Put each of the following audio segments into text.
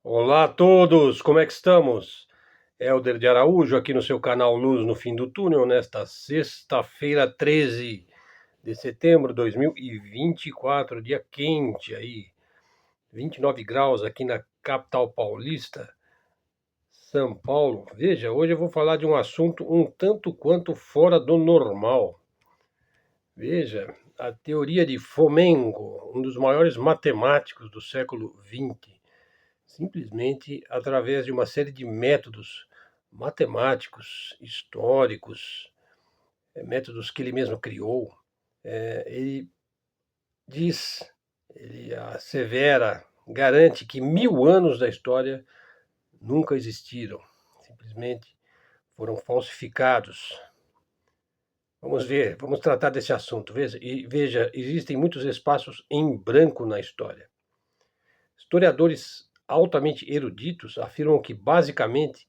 Olá a todos, como é que estamos? Helder de Araújo aqui no seu canal Luz no Fim do Túnel, nesta sexta-feira, 13 de setembro de 2024, dia quente aí, 29 graus aqui na capital paulista, São Paulo. Veja, hoje eu vou falar de um assunto um tanto quanto fora do normal. Veja, a teoria de Fomenko, um dos maiores matemáticos do século XX, simplesmente através de uma série de métodos matemáticos, históricos, métodos que ele mesmo criou. Ele diz, ele assevera, garante que 1000 anos da história nunca existiram, simplesmente foram falsificados. Vamos ver, vamos tratar desse assunto. Veja, existem muitos espaços em branco na história. Historiadores altamente eruditos afirmam que, basicamente,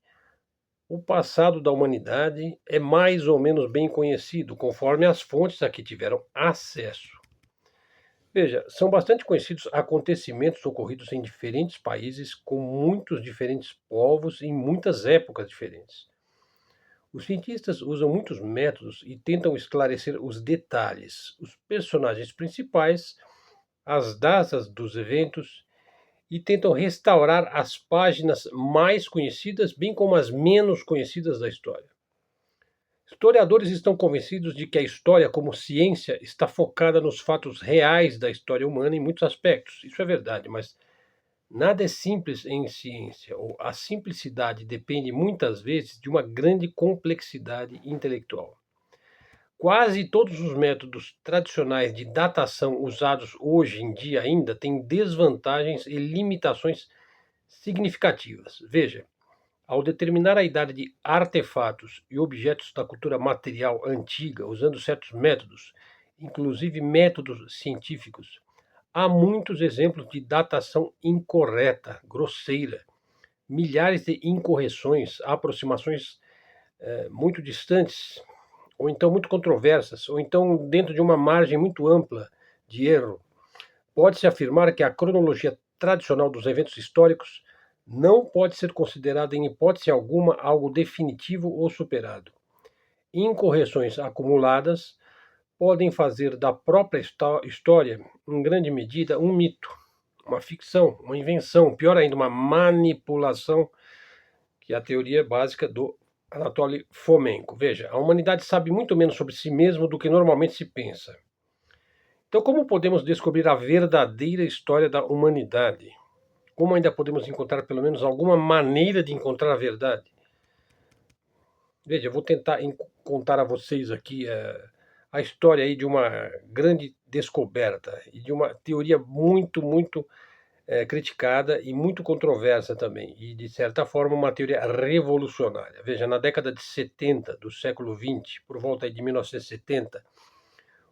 o passado da humanidade é mais ou menos bem conhecido, conforme as fontes a que tiveram acesso. Veja, são bastante conhecidos acontecimentos ocorridos em diferentes países, com muitos diferentes povos em muitas épocas diferentes. Os cientistas usam muitos métodos e tentam esclarecer os detalhes, os personagens principais, as datas dos eventos e tentam restaurar as páginas mais conhecidas, bem como as menos conhecidas da história. Historiadores estão convencidos de que a história, como ciência, está focada nos fatos reais da história humana em muitos aspectos. Isso é verdade, mas nada é simples em ciência. A simplicidade depende muitas vezes de uma grande complexidade intelectual. Quase todos os métodos tradicionais de datação usados hoje em dia ainda têm desvantagens e limitações significativas. Veja, ao determinar a idade de artefatos e objetos da cultura material antiga, usando certos métodos, inclusive métodos científicos, há muitos exemplos de datação incorreta, grosseira, milhares de incorreções, aproximações muito distantes, ou então muito controversas, ou então dentro de uma margem muito ampla de erro. Pode-se afirmar que a cronologia tradicional dos eventos históricos não pode ser considerada em hipótese alguma algo definitivo ou superado. Incorreções acumuladas podem fazer da própria história, em grande medida, um mito, uma ficção, uma invenção, pior ainda, uma manipulação, que é a teoria básica do Anatoly Fomenko. Veja, a humanidade sabe muito menos sobre si mesma do que normalmente se pensa. Então, como podemos descobrir a verdadeira história da humanidade? Como ainda podemos encontrar pelo menos alguma maneira de encontrar a verdade? Veja, eu vou tentar contar a vocês aqui a história aí de uma grande descoberta e de uma teoria muito criticada e muito controversa também, e de certa forma uma teoria revolucionária. Veja, na década de 70 do século XX, por volta de 1970,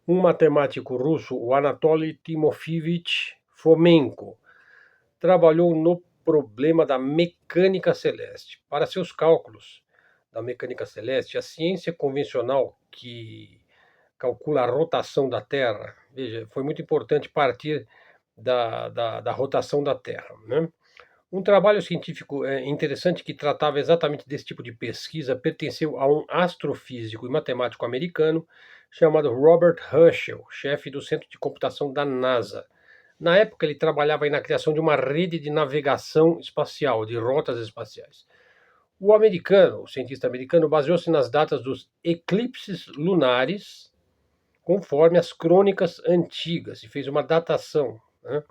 um matemático russo, o Anatoly Timofeevich Fomenko, trabalhou no problema da mecânica celeste. Para seus cálculos da mecânica celeste, a ciência convencional que calcula a rotação da Terra, veja, foi muito importante partir da rotação da Terra, né? Um trabalho científico interessante que tratava exatamente desse tipo de pesquisa pertenceu a um astrofísico e matemático americano chamado Robert Herschel, chefe do Centro de Computação da NASA. Na época, ele trabalhava aí na criação de uma rede de navegação espacial, de rotas espaciais. O cientista americano, baseou-se nas datas dos eclipses lunares, conforme as crônicas antigas, e fez uma datação, né?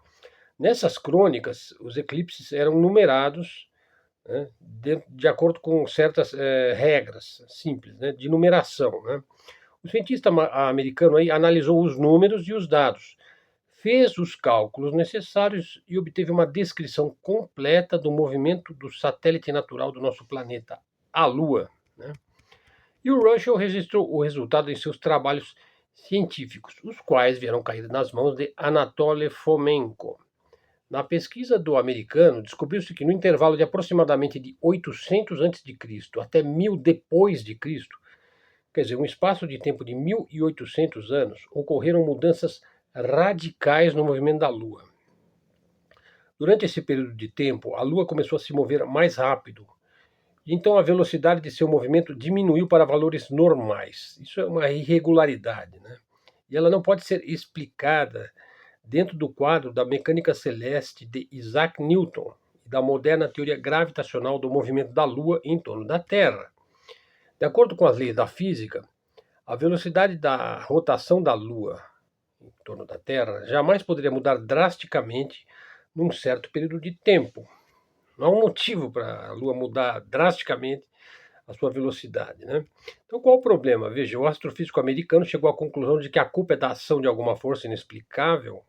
Nessas crônicas, os eclipses eram numerados, né, de acordo com certas regras simples, né, de numeração, né? O cientista americano aí analisou os números e os dados, fez os cálculos necessários e obteve uma descrição completa do movimento do satélite natural do nosso planeta, a Lua, né? E o Russell registrou o resultado em seus trabalhos científicos, os quais vieram cair nas mãos de Anatoly Fomenko. Na pesquisa do americano, descobriu-se que no intervalo de aproximadamente de 800 a.C. até 1000 depois de Cristo, quer dizer, um espaço de tempo de 1800 anos, ocorreram mudanças radicais no movimento da Lua. Durante esse período de tempo, a Lua começou a se mover mais rápido. Então a velocidade de seu movimento diminuiu para valores normais. Isso é uma irregularidade, né? E ela não pode ser explicada dentro do quadro da mecânica celeste de Isaac Newton e da moderna teoria gravitacional do movimento da Lua em torno da Terra. De acordo com as leis da física, a velocidade da rotação da Lua em torno da Terra jamais poderia mudar drasticamente num certo período de tempo. Não há um motivo para a Lua mudar drasticamente a sua velocidade, né? Então, qual o problema? Veja, o astrofísico americano chegou à conclusão de que a culpa é da ação de alguma força inexplicável.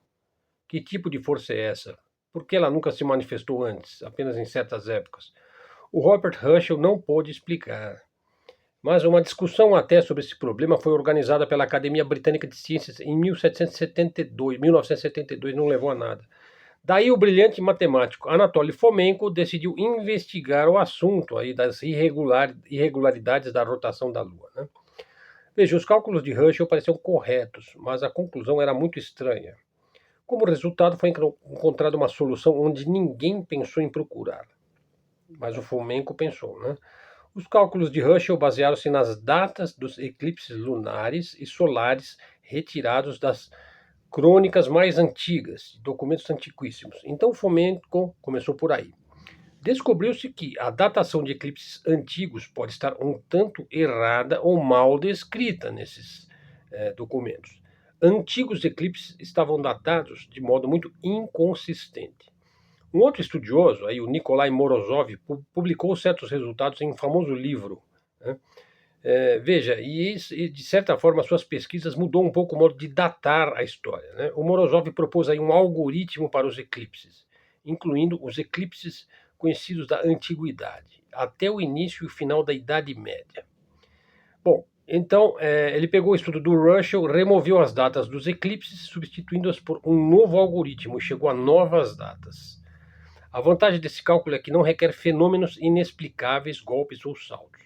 Que tipo de força é essa? Por que ela nunca se manifestou antes, apenas em certas épocas? O Robert Herschel não pôde explicar. Mas uma discussão até sobre esse problema foi organizada pela Academia Britânica de Ciências em 1972, não levou a nada. Daí o brilhante matemático Anatoly Fomenko decidiu investigar o assunto aí das irregularidades da rotação da Lua, né? Veja, os cálculos de Herschel pareciam corretos, mas a conclusão era muito estranha. Como resultado, foi encontrada uma solução onde ninguém pensou em procurar, mas o Fomenko pensou, né? Os cálculos de Herschel basearam-se nas datas dos eclipses lunares e solares retirados das crônicas mais antigas, documentos antiquíssimos. Então Fomenko começou por aí. Descobriu-se que a datação de eclipses antigos pode estar um tanto errada ou mal descrita nesses documentos. Antigos eclipses estavam datados de modo muito inconsistente. Um outro estudioso, aí, o Nikolai Morozov, publicou certos resultados em um famoso livro, né? Veja, e de certa forma suas pesquisas mudou um pouco o modo de datar a história, né? O Morozov propôs aí um algoritmo para os eclipses, incluindo os eclipses conhecidos da antiguidade, até o início e o final da Idade Média. Bom, então ele pegou o estudo do Herschel, removeu as datas dos eclipses, substituindo-as por um novo algoritmo e chegou a novas datas. A vantagem desse cálculo é que não requer fenômenos inexplicáveis, golpes ou saltos.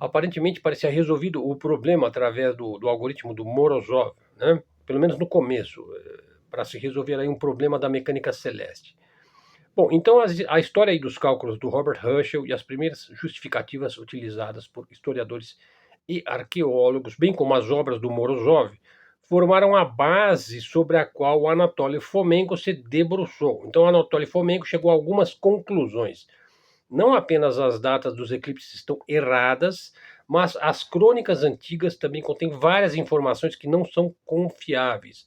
Aparentemente parecia resolvido o problema através do algoritmo do Morozov, né? Pelo menos no começo, para se resolver aí um problema da mecânica celeste. Bom, então a história aí dos cálculos do Robert Herschel e as primeiras justificativas utilizadas por historiadores e arqueólogos, bem como as obras do Morozov, formaram a base sobre a qual o Anatoly Fomenko se debruçou. Então, o Anatoly Fomenko chegou a algumas conclusões. Não apenas as datas dos eclipses estão erradas, mas as crônicas antigas também contêm várias informações que não são confiáveis.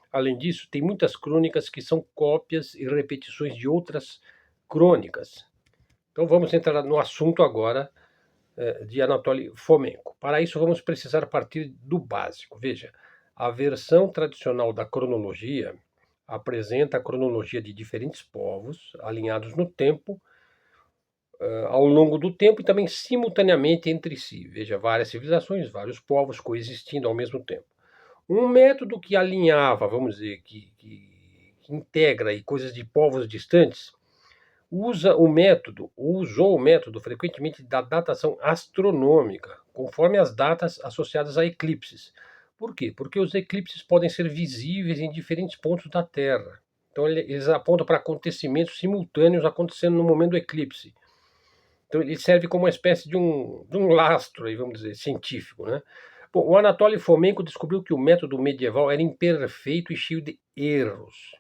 Além disso, tem muitas crônicas que são cópias e repetições de outras crônicas. Então vamos entrar no assunto agora de Anatoly Fomenko. Para isso, vamos precisar partir do básico. Veja, a versão tradicional da cronologia apresenta a cronologia de diferentes povos alinhados no tempo, ao longo do tempo e também simultaneamente entre si. Veja, várias civilizações, vários povos coexistindo ao mesmo tempo. Um método que alinhava, vamos dizer, que integra aí coisas de povos distantes, usou o método frequentemente da datação astronômica, conforme as datas associadas a eclipses. Por quê? Porque os eclipses podem ser visíveis em diferentes pontos da Terra. Então eles apontam para acontecimentos simultâneos acontecendo no momento do eclipse. Então ele serve como uma espécie de um lastro, aí, vamos dizer, científico, né? Bom, o Anatoly Fomenko descobriu que o método medieval era imperfeito e cheio de erros.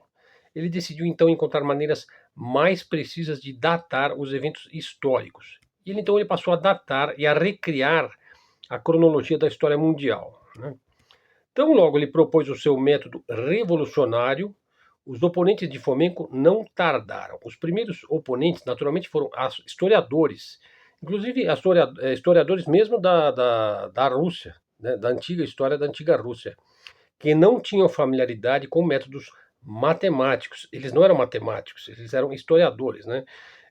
Ele decidiu então encontrar maneiras mais precisas de datar os eventos históricos. E ele passou a datar e a recriar a cronologia da história mundial, né? Tão logo ele propôs o seu método revolucionário, os oponentes de Fomenko não tardaram. Os primeiros oponentes, naturalmente, foram historiadores, inclusive historiadores mesmo da Rússia, né, da antiga história da antiga Rússia, que não tinham familiaridade com métodos matemáticos. Eles não eram matemáticos, eles eram historiadores, né?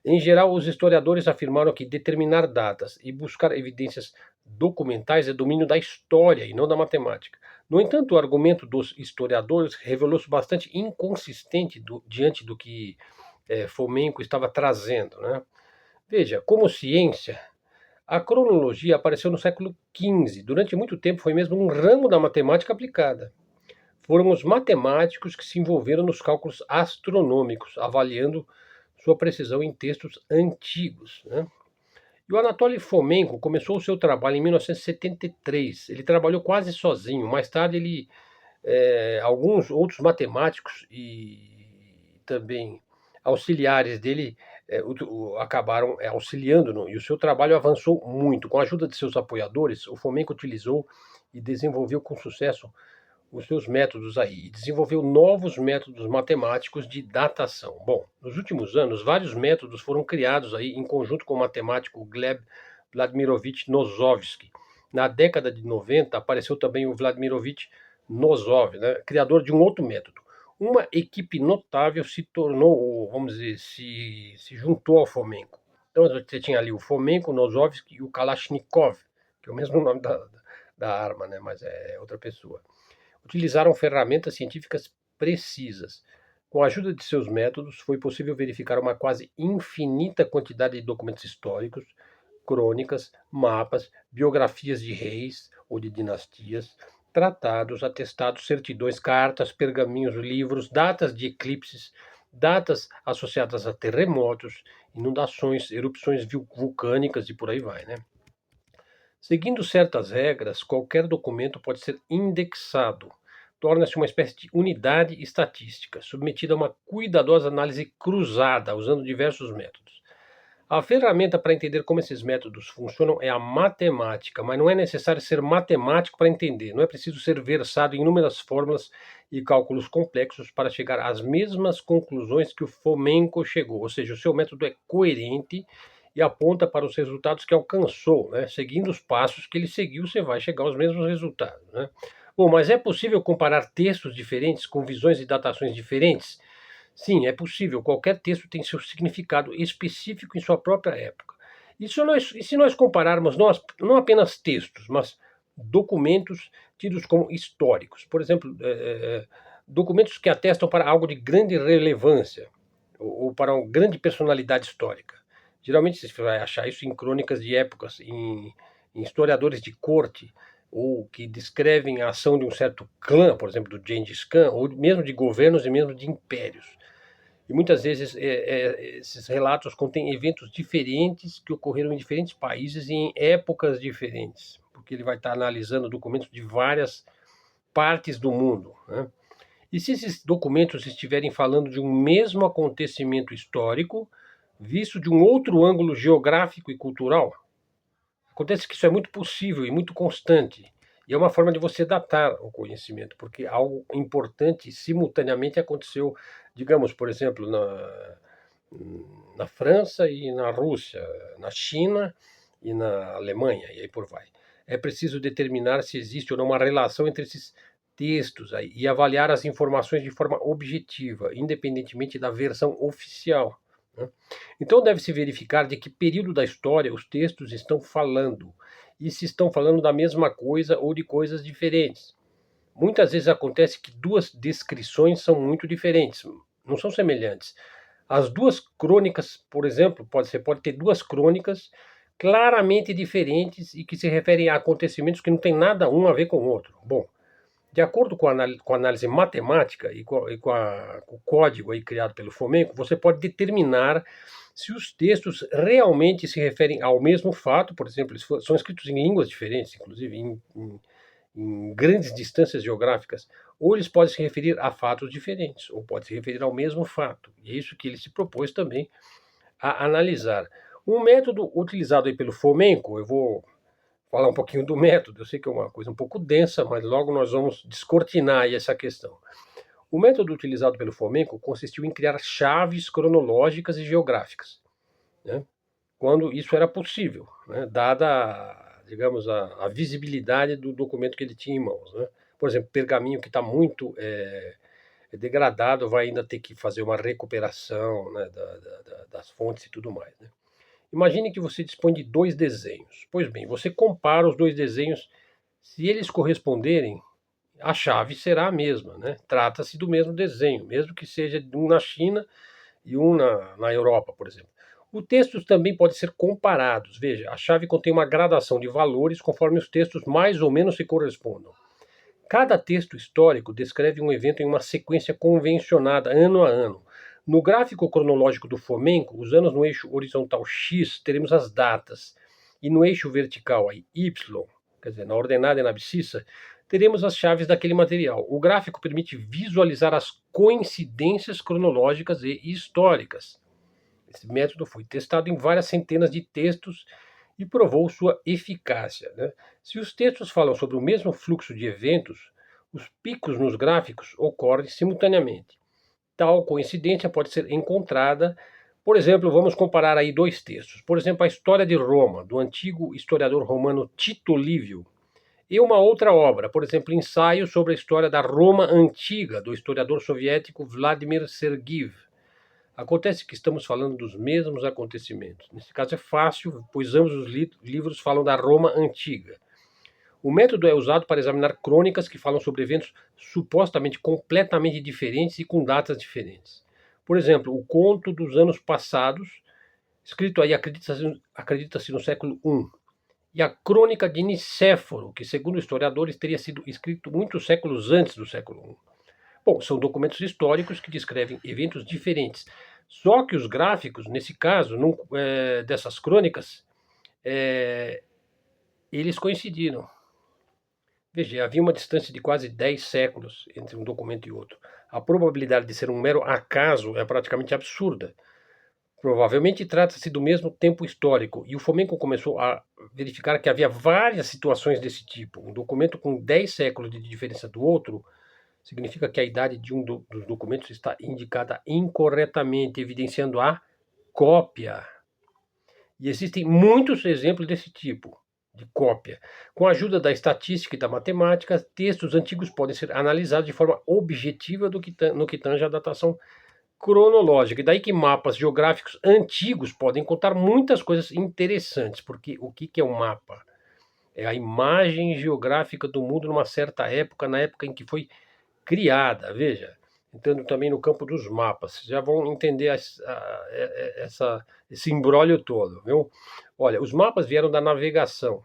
Em geral, os historiadores afirmaram que determinar datas e buscar evidências documentais é domínio da história e não da matemática. No entanto, o argumento dos historiadores revelou-se bastante inconsistente diante do que Fomenko estava trazendo, né? Veja, como ciência, a cronologia apareceu no século XV. Durante muito tempo foi mesmo um ramo da matemática aplicada. foram os matemáticos que se envolveram nos cálculos astronômicos, avaliando sua precisão em textos antigos, né? E o Anatoly Fomenko começou o seu trabalho em 1973. Ele trabalhou quase sozinho. Mais tarde, alguns outros matemáticos e também auxiliares dele acabaram auxiliando, e o seu trabalho avançou muito. Com a ajuda de seus apoiadores, o Fomenko utilizou e desenvolveu com sucesso os seus métodos aí, e desenvolveu novos métodos matemáticos de datação. Bom, nos últimos anos, vários métodos foram criados aí em conjunto com o matemático Gleb Vladimirovich Nosovsky. Na década de 90, apareceu também o Vladimirovich Nosov, né, criador de um outro método. Uma equipe notável se tornou, vamos dizer, se juntou ao Fomenko. Então você tinha ali o Fomenko, o Nosovsky e o Kalashnikov, que é o mesmo nome da arma, né, mas é outra pessoa. Utilizaram ferramentas científicas precisas. Com a ajuda de seus métodos, foi possível verificar uma quase infinita quantidade de documentos históricos, crônicas, mapas, biografias de reis ou de dinastias, tratados, atestados, certidões, cartas, pergaminhos, livros, datas de eclipses, datas associadas a terremotos, inundações, erupções vulcânicas e por aí vai, né? Seguindo certas regras, qualquer documento pode ser indexado. Torna-se uma espécie de unidade estatística, submetida a uma cuidadosa análise cruzada, usando diversos métodos. A ferramenta para entender como esses métodos funcionam é a matemática, mas não é necessário ser matemático para entender. Não é preciso ser versado em inúmeras fórmulas e cálculos complexos para chegar às mesmas conclusões que o Fomenko chegou. Ou seja, o seu método é coerente e aponta para os resultados que alcançou, né? Seguindo os passos que ele seguiu, você vai chegar aos mesmos resultados, né? Bom, mas é possível comparar textos diferentes com visões e datações diferentes? Sim, é possível. Qualquer texto tem seu significado específico em sua própria época. E se nós compararmos não apenas textos, mas documentos tidos como históricos, por exemplo, documentos que atestam para algo de grande relevância ou para uma grande personalidade histórica. Geralmente você vai achar isso em crônicas de épocas, em historiadores de corte, ou que descrevem a ação de um certo clã, por exemplo, do Gengis Khan, ou mesmo de governos e mesmo de impérios. E muitas vezes esses relatos contêm eventos diferentes que ocorreram em diferentes países e em épocas diferentes, porque ele vai estar analisando documentos de várias partes do mundo, né? E se esses documentos estiverem falando de um mesmo acontecimento histórico, visto de um outro ângulo geográfico e cultural? Acontece que isso é muito possível e muito constante. E é uma forma de você datar o conhecimento, porque algo importante simultaneamente aconteceu, digamos, por exemplo, na França e na Rússia, na China e na Alemanha, e aí por vai. É preciso determinar se existe ou não uma relação entre esses textos aí, e avaliar as informações de forma objetiva, independentemente da versão oficial, né? Então deve-se verificar de que período da história os textos estão falando, e se estão falando da mesma coisa ou de coisas diferentes. Muitas vezes acontece que duas descrições são muito diferentes, não são semelhantes. As duas crônicas, por exemplo, você pode ter duas crônicas claramente diferentes e que se referem a acontecimentos que não têm nada um a ver com o outro. Bom, de acordo com a análise matemática e com o código aí criado pelo Fomenko, você pode determinar se os textos realmente se referem ao mesmo fato, por exemplo, eles são escritos em línguas diferentes, inclusive em grandes distâncias geográficas, ou eles podem se referir a fatos diferentes, ou podem se referir ao mesmo fato. E é isso que ele se propôs também a analisar. Um método utilizado aí pelo Fomenko, eu vou falar um pouquinho do método, eu sei que é uma coisa um pouco densa, mas logo nós vamos descortinar aí essa questão. O método utilizado pelo Fomenko consistiu em criar chaves cronológicas e geográficas, né, quando isso era possível, né, dada, digamos, a visibilidade do documento que ele tinha em mãos, né. Por exemplo, pergaminho que está muito degradado vai ainda ter que fazer uma recuperação, né, das fontes e tudo mais, né. Imagine que você dispõe de dois desenhos. Pois bem, você compara os dois desenhos. Se eles corresponderem, a chave será a mesma, né? Trata-se do mesmo desenho, mesmo que seja um na China e um na Europa, por exemplo. Os textos também podem ser comparados. Veja, a chave contém uma gradação de valores conforme os textos mais ou menos se correspondam. Cada texto histórico descreve um evento em uma sequência convencionada, ano a ano. No gráfico cronológico do Fomenko, os anos no eixo horizontal X, teremos as datas, e no eixo vertical Y, quer dizer, na ordenada e na abscissa, teremos as chaves daquele material. O gráfico permite visualizar as coincidências cronológicas e históricas. Esse método foi testado em várias centenas de textos e provou sua eficácia, né? Se os textos falam sobre o mesmo fluxo de eventos, os picos nos gráficos ocorrem simultaneamente. Tal coincidência pode ser encontrada, por exemplo, vamos comparar aí dois textos. Por exemplo, a História de Roma, do antigo historiador romano Tito Livio, e uma outra obra, por exemplo, Ensaio sobre a História da Roma Antiga, do historiador soviético Vladimir Sergiev. Acontece que estamos falando dos mesmos acontecimentos. Nesse caso é fácil, pois ambos os livros falam da Roma Antiga. O método é usado para examinar crônicas que falam sobre eventos supostamente completamente diferentes e com datas diferentes. Por exemplo, o Conto dos Anos Passados, escrito aí, acredita-se no século I, e a Crônica de Nicéforo, que segundo historiadores teria sido escrito muitos séculos antes do século I. Bom, são documentos históricos que descrevem eventos diferentes. Só que os gráficos, nesse caso, dessas crônicas, eles coincidiram. Veja, havia uma distância de quase 10 séculos entre um documento e outro. A probabilidade de ser um mero acaso é praticamente absurda. Provavelmente trata-se do mesmo tempo histórico, e o Fomenko começou a verificar que havia várias situações desse tipo. Um documento com 10 séculos de diferença do outro significa que a idade de um dos documentos está indicada incorretamente, evidenciando a cópia. E existem muitos exemplos desse tipo, de cópia. Com a ajuda da estatística e da matemática, textos antigos podem ser analisados de forma objetiva no que tange a datação cronológica. E daí que mapas geográficos antigos podem contar muitas coisas interessantes, porque o que é um mapa? É a imagem geográfica do mundo numa certa época, na época em que foi criada, veja, entrando também no campo dos mapas, já vão entender esse imbróglio todo, viu? Olha, os mapas vieram da navegação,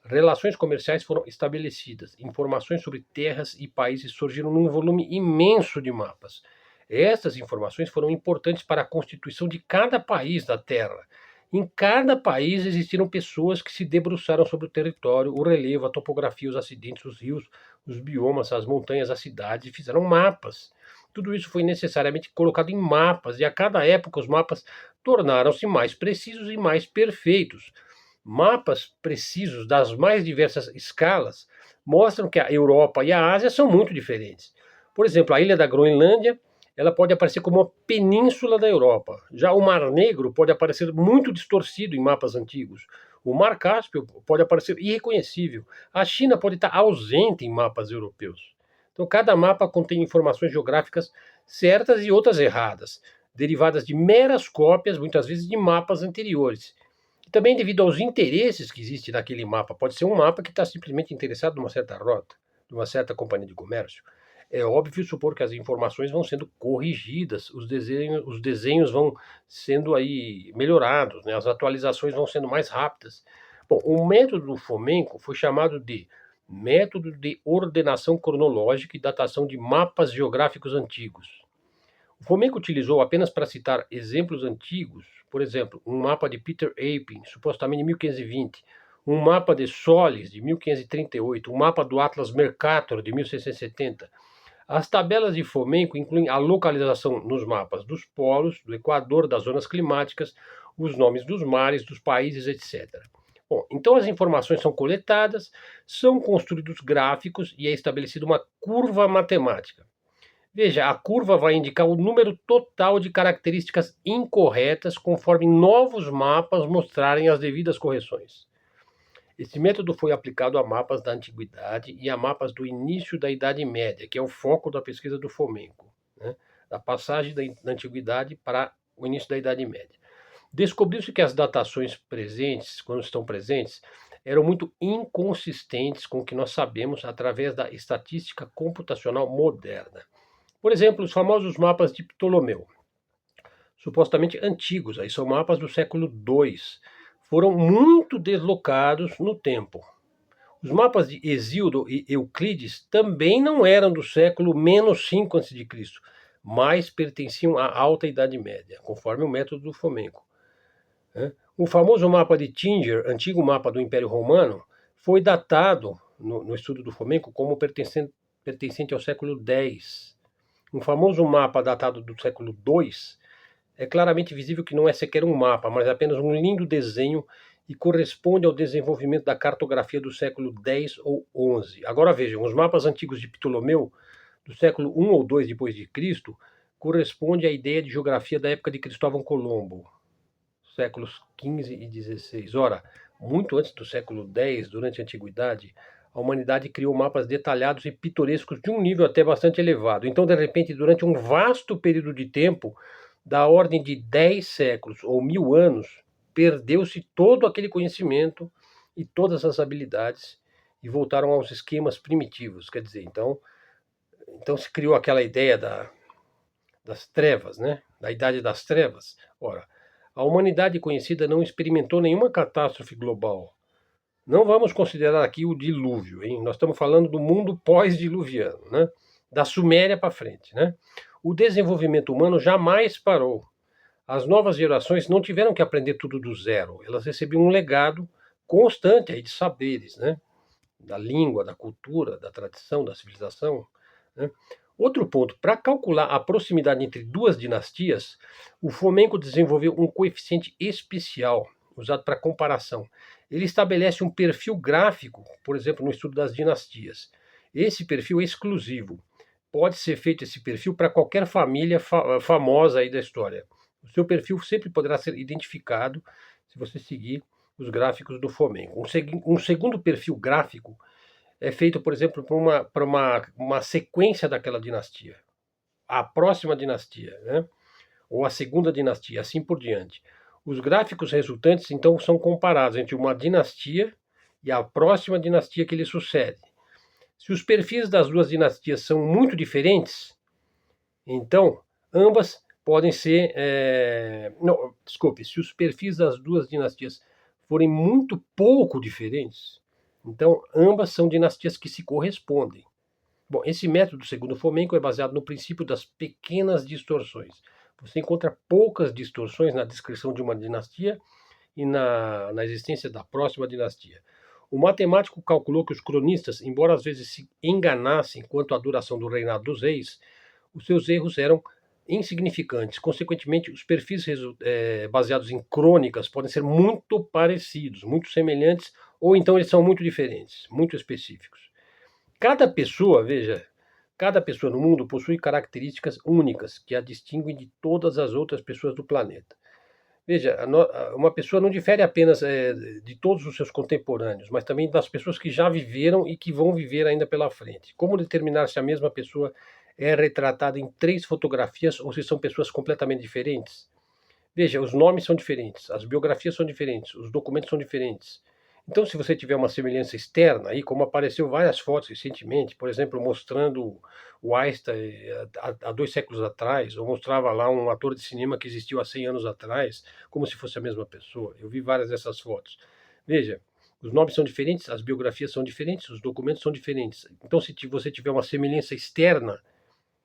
relações comerciais foram estabelecidas, informações sobre terras e países surgiram num volume imenso de mapas. Essas informações foram importantes para a constituição de cada país da Terra. Em cada país existiram pessoas que se debruçaram sobre o território, o relevo, a topografia, os acidentes, os rios, os biomas, as montanhas, as cidades, e fizeram mapas. Tudo isso foi necessariamente colocado em mapas, e a cada época os mapas tornaram-se mais precisos e mais perfeitos. Mapas precisos das mais diversas escalas mostram que a Europa e a Ásia são muito diferentes. Por exemplo, a ilha da Groenlândia, ela pode aparecer como uma península da Europa. Já o Mar Negro pode aparecer muito distorcido em mapas antigos. O Mar Cáspio pode aparecer irreconhecível. A China pode estar ausente em mapas europeus. Então, cada mapa contém informações geográficas certas e outras erradas, derivadas de meras cópias, muitas vezes, de mapas anteriores. E também devido aos interesses que existem naquele mapa. Pode ser um mapa que está simplesmente interessado numa certa rota, numa certa companhia de comércio. É óbvio supor que as informações vão sendo corrigidas, os desenhos vão sendo aí melhorados, né? As atualizações vão sendo mais rápidas. Bom, o método do Fomenko foi chamado de método de ordenação cronológica e datação de mapas geográficos antigos. O Fomenko utilizou, apenas para citar exemplos antigos, por exemplo, um mapa de Peter Apin, supostamente de 1520, um mapa de Solis, de 1538, um mapa do Atlas Mercator, de 1670. As tabelas de Fomenko incluem a localização nos mapas dos polos, do Equador, das zonas climáticas, os nomes dos mares, dos países, etc. Bom, então as informações são coletadas, são construídos gráficos e é estabelecida uma curva matemática. Veja, a curva vai indicar o número total de características incorretas conforme novos mapas mostrarem as devidas correções. Esse método foi aplicado a mapas da Antiguidade e a mapas do início da Idade Média, que é o foco da pesquisa do Fomenko, né? Da passagem da Antiguidade para o início da Idade Média. Descobriu-se que as datações presentes, quando estão presentes, eram muito inconsistentes com o que nós sabemos através da estatística computacional moderna. Por exemplo, os famosos mapas de Ptolomeu, supostamente antigos, aí são mapas do século II, foram muito deslocados no tempo. Os mapas de Hesíodo e Euclides também não eram do século -5 a.C., mas pertenciam à Alta Idade Média, conforme o método do Fomenko. O famoso mapa de Tinger, antigo mapa do Império Romano, foi datado, no estudo do Fomenko, como pertencente ao século X. Um famoso mapa datado do século II é claramente visível que não é sequer um mapa, mas apenas um lindo desenho e corresponde ao desenvolvimento da cartografia do século X ou XI. Agora vejam, os mapas antigos de Ptolomeu, do século I ou II depois de Cristo, corresponde à ideia de geografia da época de Cristóvão Colombo, séculos XV e XVI. Ora, muito antes do século X, durante a Antiguidade, a humanidade criou mapas detalhados e pitorescos de um nível até bastante elevado. Então, de repente, durante um vasto período de tempo, da ordem de 10 séculos ou 1000 anos, perdeu-se todo aquele conhecimento e todas as habilidades e voltaram aos esquemas primitivos. Quer dizer, então se criou aquela ideia das trevas, né? Da Idade das Trevas. Ora, a humanidade conhecida não experimentou nenhuma catástrofe global. Não vamos considerar aqui o dilúvio, hein? Nós estamos falando do mundo pós-diluviano, né? Da Suméria para frente, né? O desenvolvimento humano jamais parou. As novas gerações não tiveram que aprender tudo do zero. Elas recebiam um legado constante aí de saberes, né? Da língua, da cultura, da tradição, da civilização, né? Outro ponto, para calcular a proximidade entre duas dinastias, o Fomenko desenvolveu um coeficiente especial, usado para comparação. Ele estabelece um perfil gráfico, por exemplo, no estudo das dinastias. Esse perfil é exclusivo. Pode ser feito esse perfil para qualquer família famosa aí da história. O seu perfil sempre poderá ser identificado se você seguir os gráficos do Fomenko. Um segundo perfil gráfico é feito, por exemplo, por uma sequência daquela dinastia. A próxima dinastia, né? Ou a segunda dinastia, assim por diante. Os gráficos resultantes, então, são comparados entre uma dinastia e a próxima dinastia que lhe sucede. Se os perfis das duas dinastias são muito diferentes, então, ambas podem ser... se os perfis das duas dinastias forem muito pouco diferentes, então, ambas são dinastias que se correspondem. Bom, esse método, segundo o Fomenko, é baseado no princípio das pequenas distorções. Você encontra poucas distorções na descrição de uma dinastia e na existência da próxima dinastia. O matemático calculou que os cronistas, embora às vezes se enganassem quanto à duração do reinado dos reis, os seus erros eram insignificantes. Consequentemente, os perfis baseados em crônicas podem ser muito parecidos, muito semelhantes, ou então eles são muito diferentes, muito específicos. Cada pessoa no mundo possui características únicas que a distinguem de todas as outras pessoas do planeta. Veja, uma pessoa não difere apenas de todos os seus contemporâneos, mas também das pessoas que já viveram e que vão viver ainda pela frente. Como determinar se a mesma pessoa é retratada em 3 fotografias ou se são pessoas completamente diferentes? Veja, os nomes são diferentes, as biografias são diferentes, os documentos são diferentes. Então, se você tiver uma semelhança externa, aí, como apareceu várias fotos recentemente, por exemplo, mostrando o Einstein há 2 séculos atrás, ou mostrava lá um ator de cinema que existiu há 100 anos atrás, como se fosse a mesma pessoa. Eu vi várias dessas fotos. Veja, os nomes são diferentes, as biografias são diferentes, os documentos são diferentes. Então, se você tiver uma semelhança externa,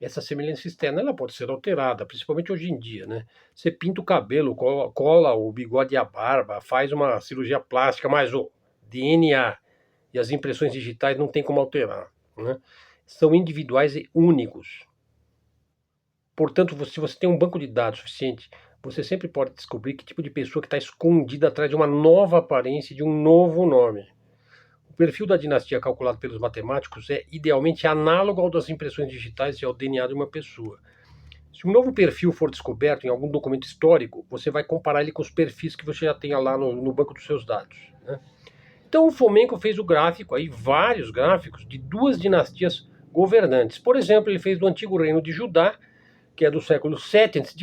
essa semelhança externa ela pode ser alterada, principalmente hoje em dia, né? Você pinta o cabelo, cola o bigode e a barba, faz uma cirurgia plástica, mas o DNA e as impressões digitais não tem como alterar, né? São individuais e únicos. Portanto, se você tem um banco de dados suficiente, você sempre pode descobrir que tipo de pessoa que está escondida atrás de uma nova aparência e de um novo nome. O perfil da dinastia calculado pelos matemáticos é idealmente análogo ao das impressões digitais e ao DNA de uma pessoa. Se um novo perfil for descoberto em algum documento histórico, você vai comparar ele com os perfis que você já tem lá no banco dos seus dados, né? Então o Fomenko fez o gráfico, aí vários gráficos de 2 dinastias governantes. Por exemplo, ele fez do antigo reino de Judá, que é do século 7 a.C.,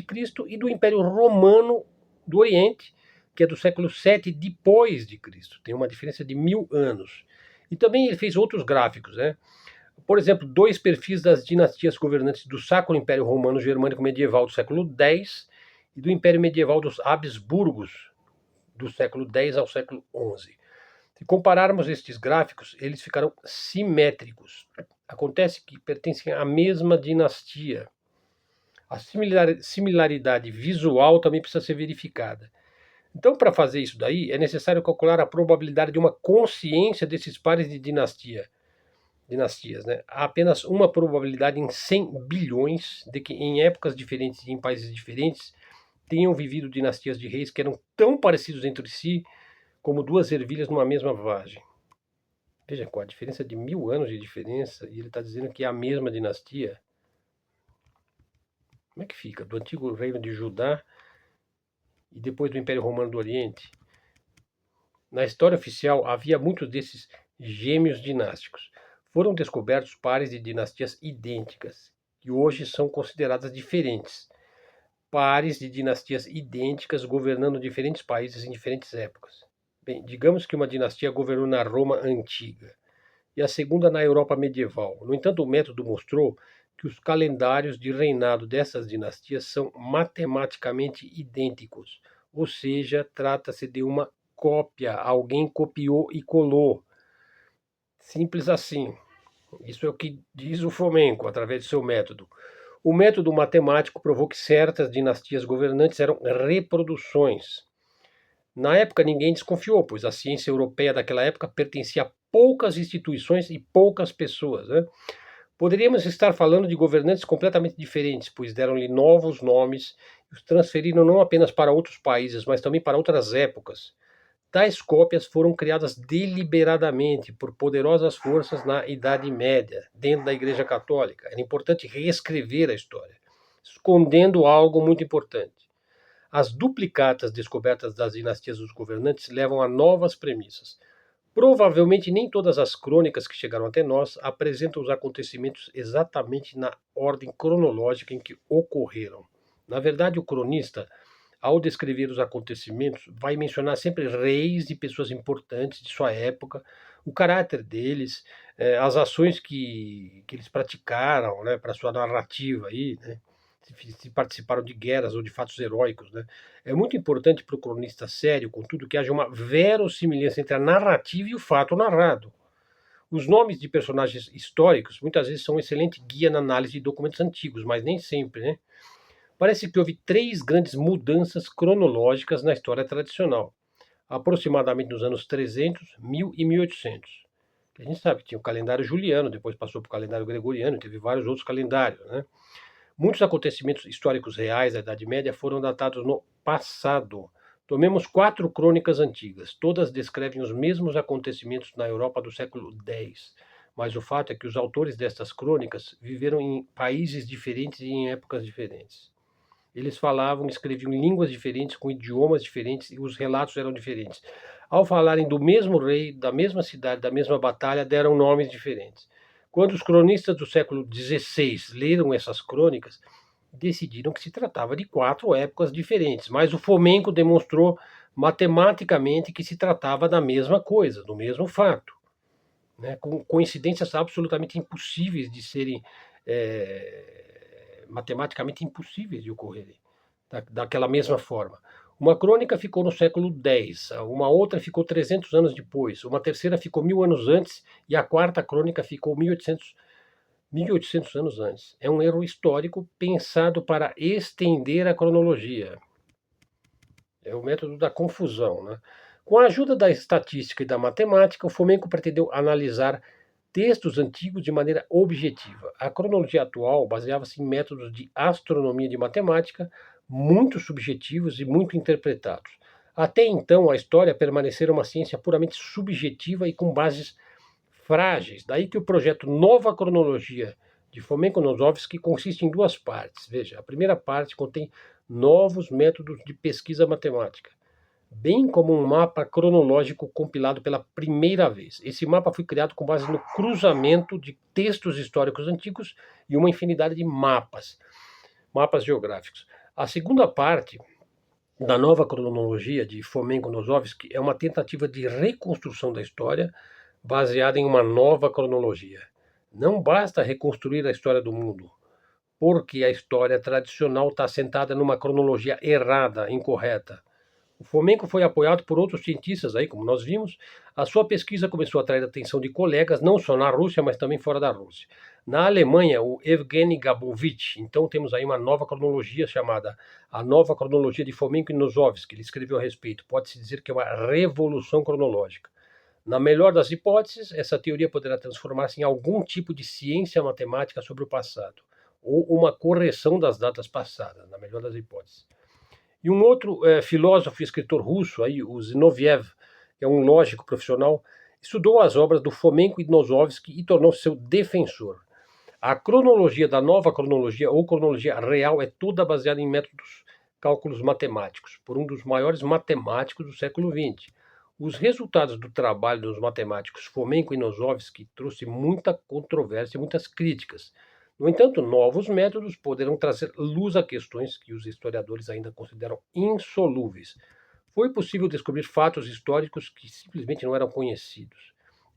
e do Império Romano do Oriente, que é do século 7 depois de Cristo. Tem uma diferença de 1000 anos. E também ele fez outros gráficos, né? Por exemplo, 2 perfis das dinastias governantes do Sacro Império Romano Germânico Medieval do século X e do Império Medieval dos Habsburgos do século X ao século XI. Se compararmos estes gráficos, eles ficarão simétricos. Acontece que pertencem à mesma dinastia. A similaridade visual também precisa ser verificada. Então, para fazer isso daí, é necessário calcular a probabilidade de uma consciência desses pares de dinastias. Né? Há apenas uma probabilidade em 100 bilhões de que em épocas diferentes e em países diferentes tenham vivido dinastias de reis que eram tão parecidos entre si como duas ervilhas numa mesma vagem. Veja, com a diferença de 1000 anos de diferença, e ele está dizendo que é a mesma dinastia. Como é que fica? Do antigo reino de Judá e depois do Império Romano do Oriente. Na história oficial, havia muitos desses gêmeos dinásticos. Foram descobertos pares de dinastias idênticas, que hoje são consideradas diferentes. Pares de dinastias idênticas governando diferentes países em diferentes épocas. Bem, digamos que uma dinastia governou na Roma antiga e a segunda na Europa medieval. No entanto, o método mostrou que os calendários de reinado dessas dinastias são matematicamente idênticos, ou seja, trata-se de uma cópia, alguém copiou e colou. Simples assim. Isso é o que diz o Fomenko através de seu método. O método matemático provou que certas dinastias governantes eram reproduções. Na época ninguém desconfiou, pois a ciência europeia daquela época pertencia a poucas instituições e poucas pessoas. Né? Poderíamos estar falando de governantes completamente diferentes, pois deram-lhe novos nomes e os transferiram não apenas para outros países, mas também para outras épocas. Tais cópias foram criadas deliberadamente por poderosas forças na Idade Média, dentro da Igreja Católica. Era importante reescrever a história, escondendo algo muito importante. As duplicatas descobertas das dinastias dos governantes levam a novas premissas. Provavelmente nem todas as crônicas que chegaram até nós apresentam os acontecimentos exatamente na ordem cronológica em que ocorreram. Na verdade, o cronista, ao descrever os acontecimentos, vai mencionar sempre reis e pessoas importantes de sua época, o caráter deles, as ações que eles praticaram, né, para sua narrativa aí, né, se participaram de guerras ou de fatos heróicos. Né. É muito importante para o cronista sério, contudo, que haja uma verossimilhança entre a narrativa e o fato narrado. Os nomes de personagens históricos muitas vezes são um excelente guia na análise de documentos antigos, mas nem sempre, né? Parece que houve três grandes mudanças cronológicas na história tradicional, aproximadamente nos anos 300, 1000 e 1800. A gente sabe que tinha o calendário juliano, depois passou para o calendário gregoriano, teve vários outros calendários. Né? Muitos acontecimentos históricos reais da Idade Média foram datados no passado. Tomemos 4 crônicas antigas, todas descrevem os mesmos acontecimentos na Europa do século X. Mas o fato é que os autores destas crônicas viveram em países diferentes e em épocas diferentes. Eles falavam, escreviam em línguas diferentes, com idiomas diferentes, e os relatos eram diferentes. Ao falarem do mesmo rei, da mesma cidade, da mesma batalha, deram nomes diferentes. Quando os cronistas do século XVI leram essas crônicas, decidiram que se tratava de 4 épocas diferentes, mas o Fomenko demonstrou matematicamente que se tratava da mesma coisa, do mesmo fato, né, com coincidências absolutamente impossíveis de serem matematicamente impossíveis de ocorrerem daquela mesma forma. Uma crônica ficou no século X, uma outra ficou 300 anos depois, uma terceira ficou 1000 anos antes e a quarta crônica ficou 1800 anos antes. É um erro histórico pensado para estender a cronologia. É o método da confusão. Né? Com a ajuda da estatística e da matemática, o Fomenko pretendeu analisar textos antigos de maneira objetiva. A cronologia atual baseava-se em métodos de astronomia e de matemática muito subjetivos e muito interpretados. Até então, a história permanecera uma ciência puramente subjetiva e com bases frágeis. Daí que o projeto Nova Cronologia de Fomenko-Nosovsky consiste em 2 partes. Veja, a primeira parte contém novos métodos de pesquisa matemática, bem como um mapa cronológico compilado pela primeira vez. Esse mapa foi criado com base no cruzamento de textos históricos antigos e uma infinidade de mapas geográficos. A segunda parte da nova cronologia de Fomenko-Nosovsky é uma tentativa de reconstrução da história baseada em uma nova cronologia. Não basta reconstruir a história do mundo, porque a história tradicional está assentada numa cronologia errada, incorreta. O Fomenko foi apoiado por outros cientistas aí, como nós vimos. A sua pesquisa começou a atrair a atenção de colegas, não só na Rússia, mas também fora da Rússia. Na Alemanha, o Evgeny Gabovich, então temos aí uma nova cronologia chamada a nova cronologia de Fomenko e Nosovsky, ele escreveu a respeito. Pode-se dizer que é uma revolução cronológica. Na melhor das hipóteses, essa teoria poderá transformar-se em algum tipo de ciência matemática sobre o passado, ou uma correção das datas passadas, na melhor das hipóteses. E um outro filósofo e escritor russo, aí, o Zinoviev, que é um lógico profissional, estudou as obras do Fomenko e Nosovsky e tornou-se seu defensor. A cronologia da nova cronologia, ou cronologia real, é toda baseada em métodos, cálculos matemáticos, por um dos maiores matemáticos do século XX. Os resultados do trabalho dos matemáticos Fomenko e Nosovsky trouxe muita controvérsia e muitas críticas. No entanto, novos métodos poderão trazer luz a questões que os historiadores ainda consideram insolúveis. Foi possível descobrir fatos históricos que simplesmente não eram conhecidos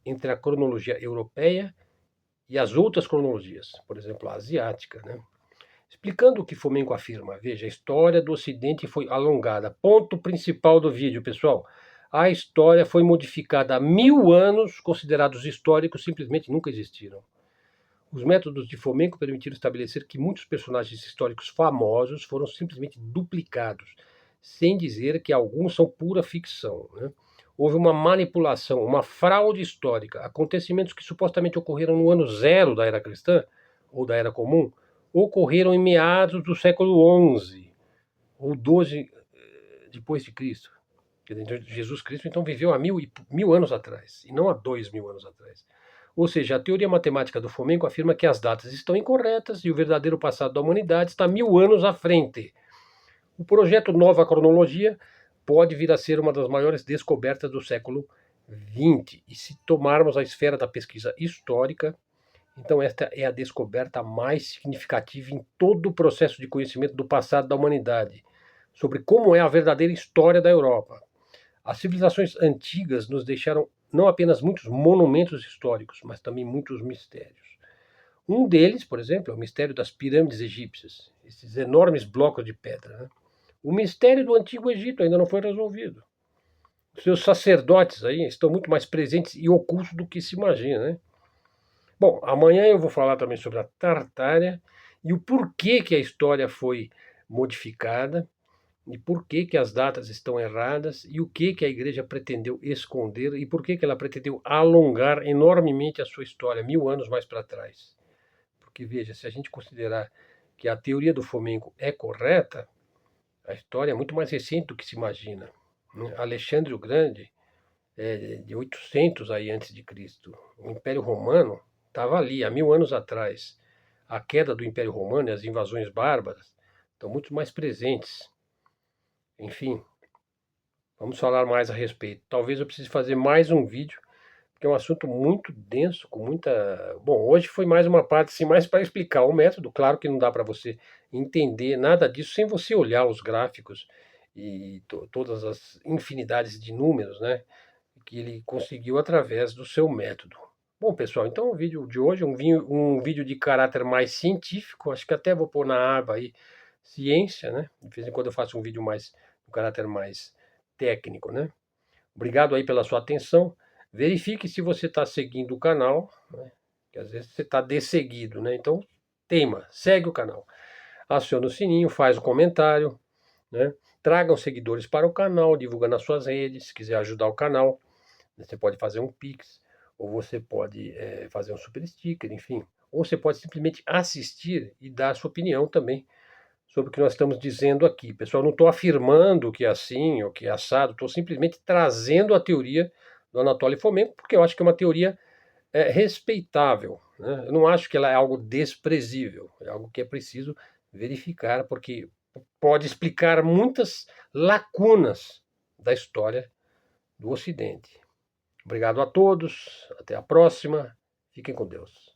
entre a cronologia europeia e as outras cronologias, por exemplo, a asiática, né? Explicando o que Fomenko afirma, veja, a história do Ocidente foi alongada. Ponto principal do vídeo, pessoal. A história foi modificada há 1000 anos, considerados históricos simplesmente nunca existiram. Os métodos de Fomenko permitiram estabelecer que muitos personagens históricos famosos foram simplesmente duplicados, sem dizer que alguns são pura ficção, né? Houve uma manipulação, uma fraude histórica. Acontecimentos que supostamente ocorreram no ano zero da era cristã, ou da era comum, ocorreram em meados do século XI, ou XII depois de Cristo. Jesus Cristo, então, viveu há mil anos atrás, e não há 2000 anos atrás. Ou seja, a teoria matemática do Fomenko afirma que as datas estão incorretas e o verdadeiro passado da humanidade está 1000 anos à frente. O projeto Nova Cronologia pode vir a ser uma das maiores descobertas do século XX. E se tomarmos a esfera da pesquisa histórica, então esta é a descoberta mais significativa em todo o processo de conhecimento do passado da humanidade, sobre como é a verdadeira história da Europa. As civilizações antigas nos deixaram não apenas muitos monumentos históricos, mas também muitos mistérios. Um deles, por exemplo, é o mistério das pirâmides egípcias, esses enormes blocos de pedra, né? O mistério do Antigo Egito ainda não foi resolvido. Os seus sacerdotes aí estão muito mais presentes e ocultos do que se imagina, né? Bom, amanhã eu vou falar também sobre a Tartária e o porquê que a história foi modificada, e por que que as datas estão erradas, e o que que a igreja pretendeu esconder, e por que que ela pretendeu alongar enormemente a sua história, 1000 anos mais para trás. Porque, veja, se a gente considerar que a teoria do Fomenko é correta, a história é muito mais recente do que se imagina, né? Alexandre o Grande é de 800 aí antes de Cristo. O Império Romano estava ali há 1000 anos atrás. A queda do Império Romano e as invasões bárbaras estão muito mais presentes. Enfim, vamos falar mais a respeito. Talvez eu precise fazer mais um vídeo, porque é um assunto muito denso, com muita... Bom, hoje foi mais uma parte, assim, mais para explicar o método. Claro que não dá para você entender nada disso sem você olhar os gráficos e todas as infinidades de números, né, que ele conseguiu através do seu método. Bom, pessoal, então o vídeo de hoje é um vídeo de caráter mais científico. Acho que até vou pôr na aba aí, ciência, né? De vez em quando eu faço um vídeo mais, um caráter mais técnico, né? Obrigado aí pela sua atenção. Verifique se você está seguindo o canal, né? Que às vezes você está desseguido, né? Então, teima, segue o canal. Aciona o sininho, faz o comentário, né? Tragam seguidores para o canal, divulga nas suas redes. Se quiser ajudar o canal, você pode fazer um Pix, ou você pode fazer um super sticker, enfim. Ou você pode simplesmente assistir e dar a sua opinião também sobre o que nós estamos dizendo aqui. Pessoal, não estou afirmando que é assim ou que é assado, estou simplesmente trazendo a teoria do Anatoly Fomenko, porque eu acho que é uma teoria respeitável, né? Eu não acho que ela é algo desprezível, é algo que é preciso verificar, porque pode explicar muitas lacunas da história do Ocidente. Obrigado a todos, até a próxima, fiquem com Deus.